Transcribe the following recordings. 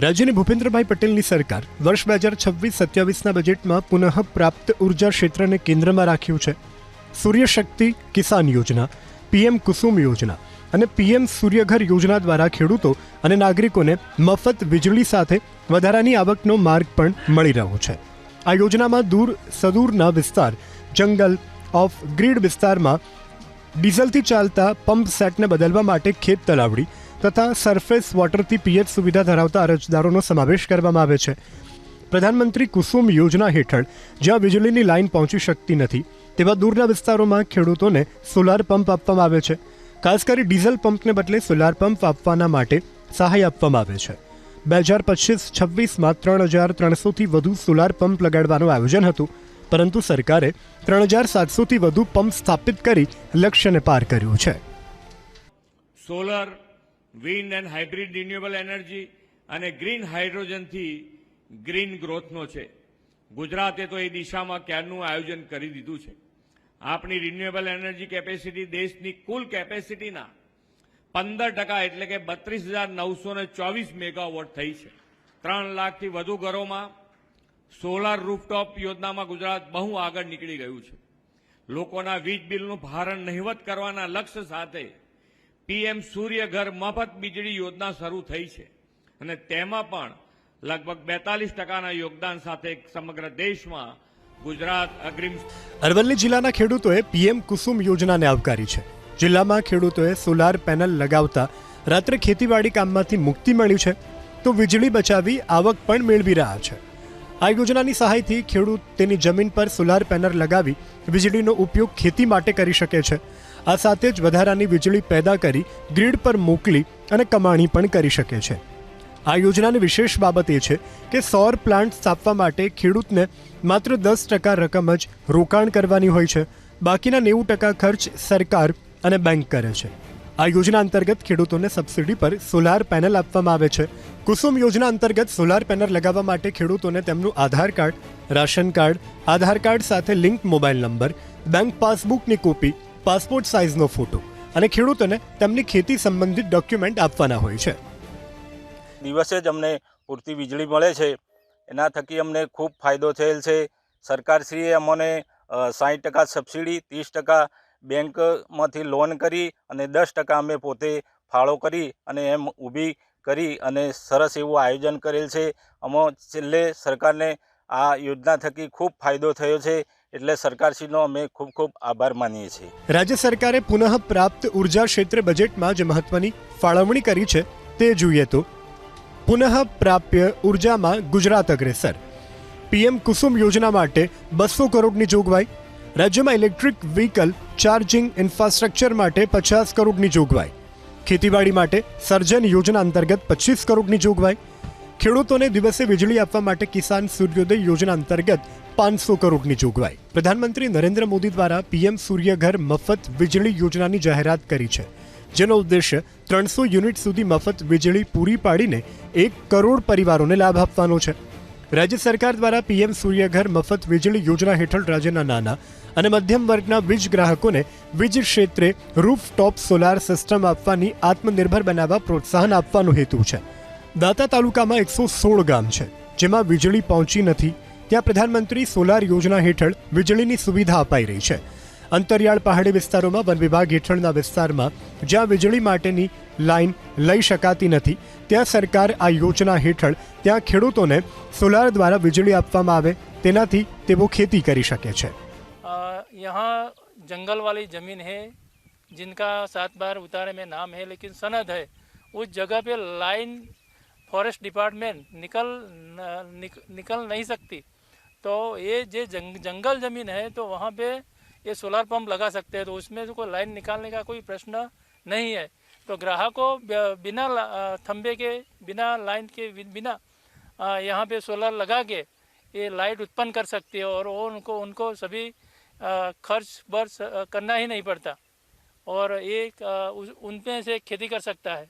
રાજ્યની ભૂપેન્દ્રભાઈ પટેલની સરકાર વર્ષ 2026-27ના બજેટમાં પુનઃ પ્રાપ્ત ઉર્જા ક્ષેત્રને કેન્દ્રમાં રાખ્યું છે. સૂર્યશક્તિ કિસાન યોજના, પીએમ કુસુમ યોજના અને પીએમ સૂર્યઘર યોજના દ્વારા ખેડૂતો અને નાગરિકોને મફત વીજળી સાથે વધારાની આવકનો માર્ગ પણ મળી રહ્યો છે. આ યોજનામાં સદૂરના વિસ્તાર, જંગલ, ઓફ ગ્રીડ વિસ્તારમાં ડીઝલથી ચાલતા પંપ સેટને બદલવા માટે ખેત તલાવડી તથા સરફેસ વોટરથી પિયત સુવિધા ધરાવતા અરજદારોનો સમાવેશ કરવામાં આવે છે. પ્રધાનમંત્રી કુસુમ યોજના હેઠળ જ્યાં વીજળીની લાઇન પહોંચી શકતી નથી તેવા દૂરના વિસ્તારોમાં ખેડૂતોને સોલાર પંપ આપવામાં આવે છે. ખાસ કરી ડીઝલ પંપને બદલે સોલાર પંપ આપવાના માટે સહાય આપવામાં આવે છે. 2025-26માં 3,300થી વધુ સોલાર પંપ લગાડવાનું આયોજન હતું, પરંતુ સરકારે 3,700થી વધુ પંપ સ્થાપિત કરી લક્ષ્યને પાર કર્યું છે. Solar, wind and hybrid renewable energy અને ગ્રીન હાઇડ્રોજનથી ગ્રીન ગ્રોથનો છે. ગુજરાતે તો એ દિશામાં ક્યારનું આયોજન કરી દીધું છે. આપણી રિન્યુએબલ એનર્જી કેપેસિટી દેશની કુલ કેપેસિટીના 15% એટલે કે 32,924 મેગાવોટ થઈ છે. 3 લાખથી વધુ ઘરોમાં સોલાર રૂફટોપ યોજનામાં ગુજરાત બહુ આગળ નીકળી ગયું છે. લોકોના વીજ બિલનું ભારણ નહિવત કરવાના લક્ષ્ય સાથે પીએમ સૂર્યઘર મફત વીજળી યોજના શરૂ થઈ છે અને તેમાં પણ લગભગ 42%ના યોગદાન સાથે સમગ્ર દેશમાં ગુજરાત અગ્રીમ. અરવલ્લી જિલ્લાના ખેડૂતોએ પીએમ કુસુમ યોજનાને આવકારી છે. જિલ્લામાં ખેડૂતોએ સોલાર પેનલ લગાવતા રાત્રે ખેતીવાડી કામમાંથી મુક્તિ મળી છે, તો વીજળી બચાવી આવક પણ મેળવી રહ્યા છે. આ યોજનાની સહાયથી ખેડૂત તેની જમીન પર સોલાર પેનલ લગાવી વીજળીનો ઉપયોગ ખેતી માટે કરી શકે છે. આ સાથે જ વધારાની વીજળી પેદા કરી ગ્રીડ પર મોકલી અને કમાણી પણ કરી શકે છે. આ યોજનાની વિશેષ બાબત એ છે કે સૌર પ્લાન્ટ સ્થાપવા માટે ખેડૂતને માત્ર 10% રકમ જ રોકાણ કરવાની હોય છે. બાકીના 90% ખર્ચ સરકાર અને બેંક કરે છે. આ યોજના અંતર્ગત ખેડૂતોને સબસિડી પર સોલાર પેનલ આપવામાં આવે છે. કુસુમ યોજના અંતર્ગત સોલાર પેનલ લગાવવા માટે ખેડૂતોને તેમનું Aadhaar card, ration card, Aadhaar card સાથે લિંક મોબાઈલ નંબર, બેંક પાસબુકની કોપી, પાસપોર્ટ સાઇઝનો ફોટો અને ખેડૂતોને તેમની ખેતી સંબંધિત ડોક્યુમેન્ટ આપવાના હોય છે. દિવસે જ અમને પૂરતી વીજળી મળે છે. એના થકી અમને ખૂબ ફાયદો થયેલ છે. સરકારશ્રીએ અમને 60% સબસિડી, 30% બેંકમાંથી લોન કરી અને 10% અમે પોતે ફાળો કરી અને એમ ઊભી કરી અને સરસ એવું આયોજન કરેલ છે. અમે છેલ્લે સરકારને આ યોજના થકી ખૂબ ફાયદો થયો છે, એટલે સરકારશ્રીનો અમે ખૂબ ખૂબ આભાર માનીએ છીએ. રાજ્ય સરકારે પુનઃ પ્રાપ્ત ઉર્જા ક્ષેત્રે બજેટમાં જે મહત્વની ફાળવણી કરી છે તે જોઈએ તો પુનઃ પ્રાપ્ય ઉર્જામાં ગુજરાત અગ્રેસર. પીએમ કુસુમ યોજના માટે 200 કરોડની જોગવાઈ. રાજ્યમાં ઇલેક્ટ્રિક વ્હીકલ ચાર્જિંગ ઇન્ફ્રાસ્ટ્રક્ચર માટે 50 કરોડની જોગવાઈ. ખેતીવાડી માટે સર્જન યોજના અંતર્ગત 25 કરોડની જોગવાઈ. ખેડૂતોને દિવસે વીજળી આપવા માટે કિસાન સૂર્યોદય યોજના અંતર્ગત 500 કરોડની જોગવાઈ. પ્રધાનમંત્રી નરેન્દ્ર મોદી દ્વારા પીએમ સૂર્યઘર મફત વીજળી યોજનાની જાહેરાત કરી છે, જેનો ઉદ્દેશ્ય 300 યુનિટ સુધી મફત વીજળી પૂરી પાડીને 1 કરોડ પરિવારોને લાભ આપવાનો છે. રાજ્ય સરકાર દ્વારા પીએમ સૂર્યઘર મફત વીજળી યોજના હેઠળ રાજ્યના નાના અને મધ્યમ વર્ગના વીજ ગ્રાહકોને વીજ ક્ષેત્રે રૂફટોપ સોલાર સિસ્ટમ આપવાની આત્મનિર્ભર બનાવવા પ્રોત્સાહન આપવાનો હેતુ છે. દાંતા તાલુકામાં 116 ગામ છે જેમાં વીજળી પહોંચી નથી. ત્યાં પ્રધાનમંત્રી સોલાર યોજના હેઠળ વીજળીની સુવિધા અપાઈ રહી છે. અંતરિયાળ પહાડી વિસ્તારોમાં વન વિભાગ હેઠળના વિસ્તારમાં જ્યાં વીજળી માટેની લાઇન લઈ શકાતી નથી, ત્યાં સરકાર આ યોજના હેઠળ ત્યાં ખેડૂતોને સોલાર દ્વારા વીજળી આપવામાં આવે, તેનાથી તેઓ ખેતી કરી શકે છે. यहाँ जंगल वाली ज़मीन है जिनका 7 बार उतारे में नाम है, लेकिन सनद है उस जगह पे लाइन फॉरेस्ट डिपार्टमेंट निकल नहीं सकती. तो ये जो जंगल ज़मीन है तो वहाँ पे ये सोलार पंप लगा सकते हैं, तो उसमें से कोई लाइन निकालने का कोई प्रश्न नहीं है. तो ग्राहकों बिना थंबे के, बिना लाइन के, बिना यहाँ पे सोलर लगा के ये लाइट उत्पन्न कर सकती है और वो उनको सभी खर्च बर्च करना ही नहीं पड़ता और ये उनमें से खेती कर सकता है.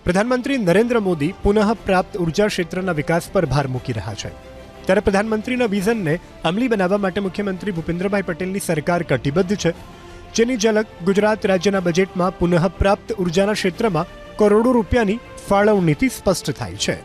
પ્રધાનમંત્રી નરેન્દ્ર મોદી પુનઃ પ્રાપ્ત ઉર્જા ક્ષેત્રના વિકાસ પર ભાર મૂકી રહ્યા છે, ત્યારે પ્રધાનમંત્રીના વિઝનને અમલી બનાવવા માટે મુખ્યમંત્રી ભૂપેન્દ્રભાઈ પટેલની સરકાર કટિબદ્ધ છે, જેની ઝલક ગુજરાત રાજ્યના બજેટમાં પુનઃ પ્રાપ્ત ઉર્જાના ક્ષેત્રમાં કરોડો રૂપિયાની ફાળવણીથી સ્પષ્ટ થાય છે.